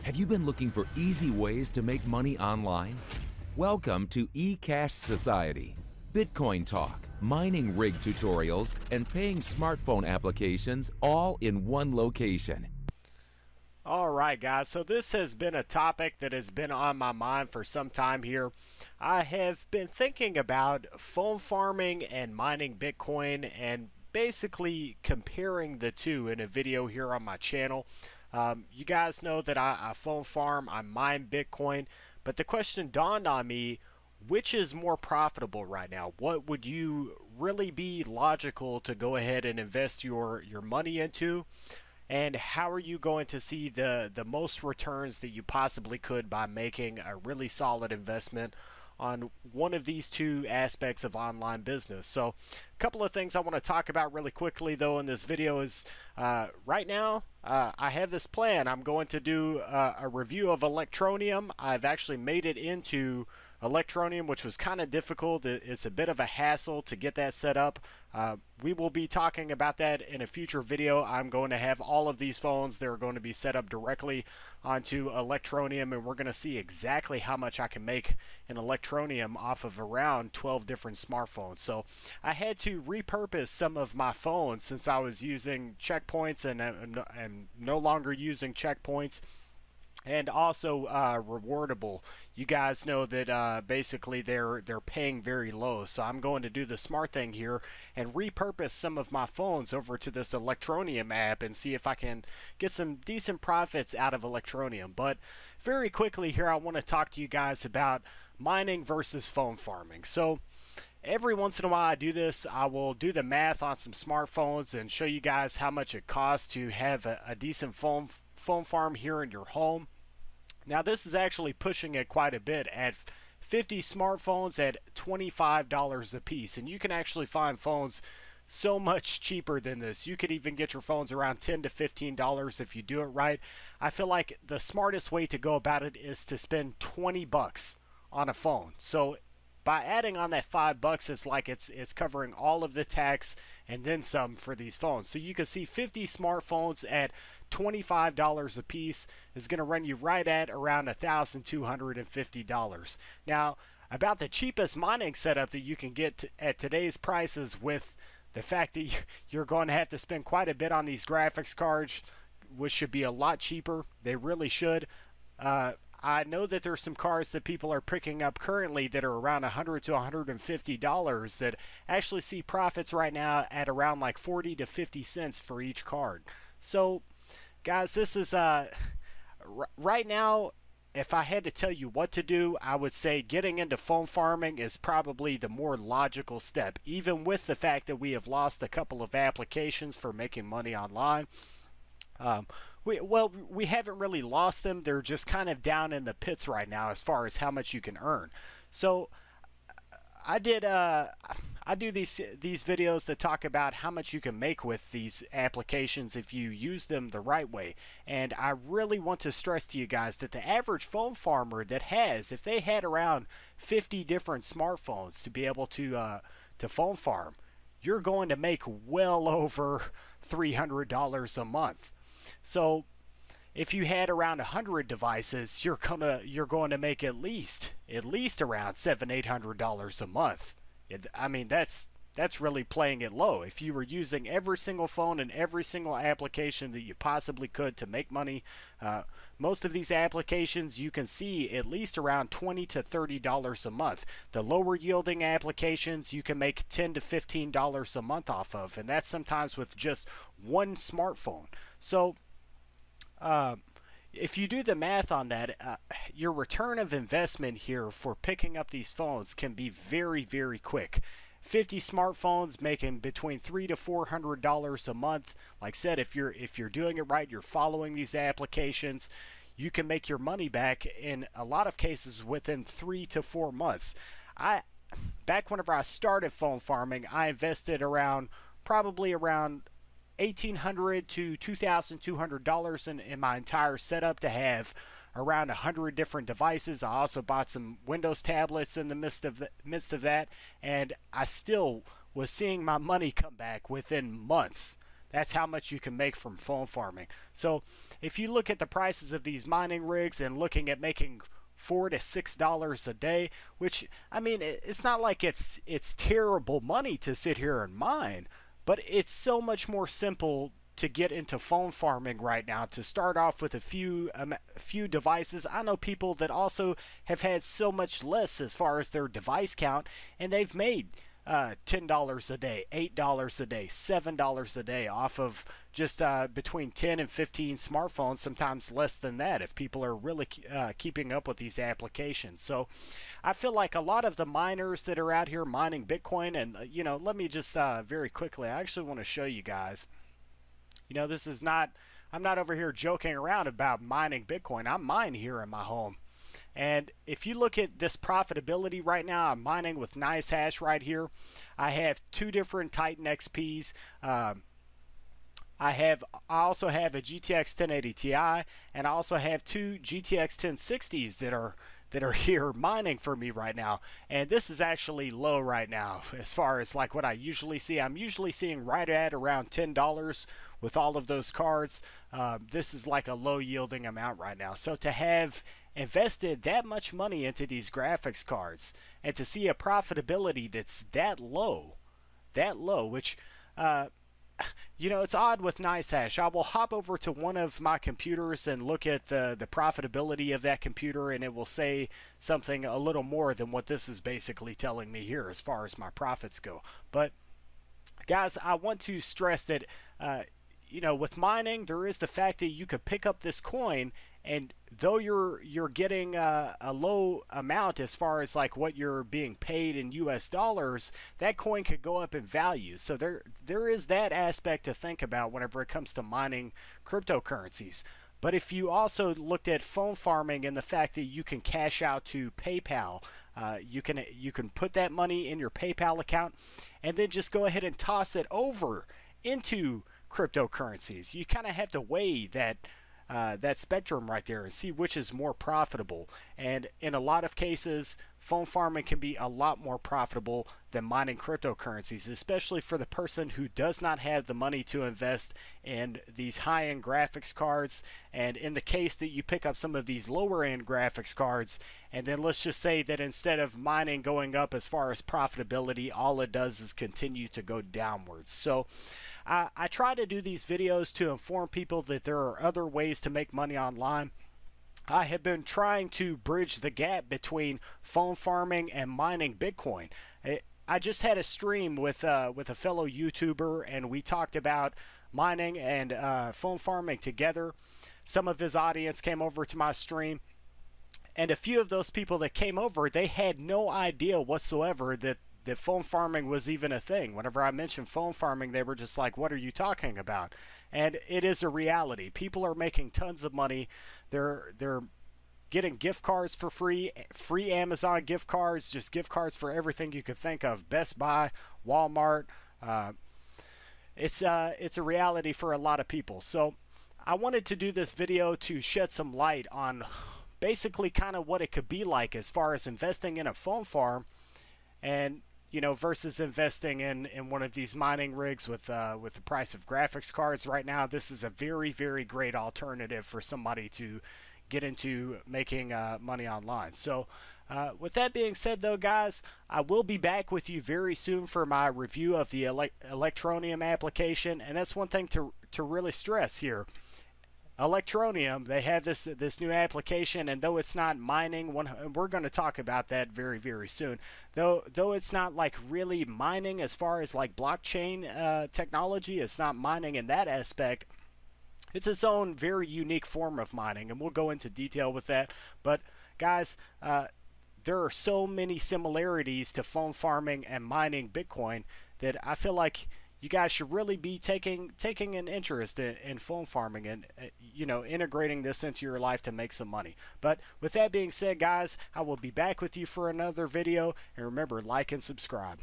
Have you been looking for easy ways to make money online? Welcome to eCash Society. Bitcoin talk, mining rig tutorials, and paying smartphone applications all in one location. Alright guys, so this has been a topic that has been on my mind for some time here. I have been thinking about phone farming and mining Bitcoin and basically comparing the two in a video here on my channel. You guys know that I phone farm, I mine Bitcoin, but the question dawned on me, which is more profitable right now? What would you really be logical to go ahead and invest your money into? And how are you going to see the most returns that you possibly could by making a really solid investment on one of these two aspects of online business? So a couple of things I want to talk about really quickly though in this video is right now I have this plan. I'm going to do a review of Electroneum. I've actually made it into Electroneum, which was kind of difficult. It's a bit of a hassle to get that set up. We will be talking about that in a future video. I'm going to have all of these phones. They're going to be set up directly onto Electroneum, and we're going to see exactly how much I can make in Electroneum off of around 12 different smartphones. So I had to repurpose some of my phones since I was using checkpoints and no longer using checkpoints. And also rewardable. You guys know that basically they're paying very low. So I'm going to do the smart thing here and repurpose some of my phones over to this Electroneum app and see if I can get some decent profits out of Electroneum. But very quickly here, I want to talk to you guys about mining versus phone farming. So every once in a while I do this. I will do the math on some smartphones and show you guys how much it costs to have a decent phone farm here in your home. Now this is actually pushing it quite a bit at 50 smartphones at $25 a piece, and you can actually find phones so much cheaper than this. You could even get your phones around $10 to $15 if you do it right. I feel like the smartest way to go about it is to spend 20 bucks on a phone. So by adding on that $5, it's like it's covering all of the tax and then some for these phones. So you can see 50 smartphones at $25 a piece is going to run you right at around $1,250. Now, about the cheapest mining setup that you can get at today's prices, with the fact that you're going to have to spend quite a bit on these graphics cards, which should be a lot cheaper. They really should. I know that there's some cards that people are picking up currently that are around $100 to $150 that actually see profits right now at around like 40 to 50 cents for each card. So guys, this is right now, if I had to tell you what to do, I would say getting into phone farming is probably the more logical step, even with the fact that we have lost a couple of applications for making money online. We haven't really lost them. They're just kind of down in the pits right now as far as how much you can earn. So I do these videos that talk about how much you can make with these applications if you use them the right way. And I really want to stress to you guys that the average phone farmer that has, if they had around 50 different smartphones to be able to phone farm, you're going to make well over $300 a month. So if you had around 100 devices, you're going to make at least around $700-800 a month. I mean, that's really playing it low. If you were using every single phone and every single application that you possibly could to make money, most of these applications you can see at least around $20 to $30 a month. The lower yielding applications you can make $10 to $15 a month off of, and that's sometimes with just one smartphone. So if you do the math on that, your return of investment here for picking up these phones can be very, very quick. 50 smartphones making between $300 to $400 a month. Like I said, if you're doing it right, you're following these applications, you can make your money back in a lot of cases within 3 to 4 months. Back whenever I started phone farming, I invested probably around $1,800 to $2,200 in my entire setup to have around 100 different devices. I also bought some Windows tablets in the midst of that, and I still was seeing my money come back within months. That's how much you can make from phone farming. So if you look at the prices of these mining rigs and looking at making $4 to $6 a day, which, I mean, it's not like it's terrible money to sit here and mine, but it's so much more simple to get into phone farming right now, to start off with a few devices. I know people that also have had so much less as far as their device count, and they've made $10 a day, $8 a day, $7 a day off of just between 10 and 15 smartphones, sometimes less than that if people are really keeping up with these applications. So I feel like a lot of the miners that are out here mining Bitcoin, and let me just very quickly, I actually want to show you guys. This is not, I'm not over here joking around about mining Bitcoin. I'm mining here in my home. And if you look at this profitability right now, I'm mining with NiceHash right here. I have two different Titan XPs. I also have a GTX 1080 Ti, and I also have two GTX 1060s that are here mining for me right now. And this is actually low right now as far as like what I usually see. I'm usually seeing right at around $10 with all of those cards. This is like a low yielding amount right now. So to have invested that much money into these graphics cards and to see a profitability that's that low, which it's odd with NiceHash. I will hop over to one of my computers and look at the profitability of that computer, and it will say something a little more than what this is basically telling me here as far as my profits go. But guys, I want to stress that with mining, there is the fact that you could pick up this coin, and though you're getting a low amount as far as like what you're being paid in US dollars, that coin could go up in value. So there is that aspect to think about whenever it comes to mining cryptocurrencies. But if you also looked at phone farming and the fact that you can cash out to PayPal, you can put that money in your PayPal account and then just go ahead and toss it over into cryptocurrencies. You kind of have to weigh that spectrum right there and see which is more profitable. And in a lot of cases, phone farming can be a lot more profitable than mining cryptocurrencies, especially for the person who does not have the money to invest in these high-end graphics cards. And in the case that you pick up some of these lower-end graphics cards, and then let's just say that instead of mining going up as far as profitability, all it does is continue to go downwards. So I try to do these videos to inform people that there are other ways to make money online. I have been trying to bridge the gap between phone farming and mining Bitcoin. I just had a stream with a fellow YouTuber, and we talked about mining and phone farming together. Some of his audience came over to my stream, and a few of those people that came over, they had no idea whatsoever that phone farming was even a thing. Whenever I mentioned phone farming, they were just like, what are you talking about? And it is a reality. People are making tons of money. They're getting gift cards for free Amazon gift cards, just gift cards for everything you could think of. Best Buy, Walmart. It's a reality for a lot of people. So I wanted to do this video to shed some light on basically kind of what it could be like as far as investing in a phone farm, and versus investing in one of these mining rigs with the price of graphics cards right now. This is a very, very great alternative for somebody to get into making money online. So with that being said, though, guys, I will be back with you very soon for my review of the Electroneum application, and that's one thing to really stress here. Electroneum, they have this new application, and though it's not mining, we're going to talk about that very, very soon. Though it's not like really mining as far as like blockchain technology, it's not mining in that aspect. It's its own very unique form of mining, and we'll go into detail with that. But guys, there are so many similarities to phone farming and mining Bitcoin that I feel like you guys should really be taking an interest in phone farming and integrating this into your life to make some money. But with that being said, guys, I will be back with you for another video, and remember, like and subscribe.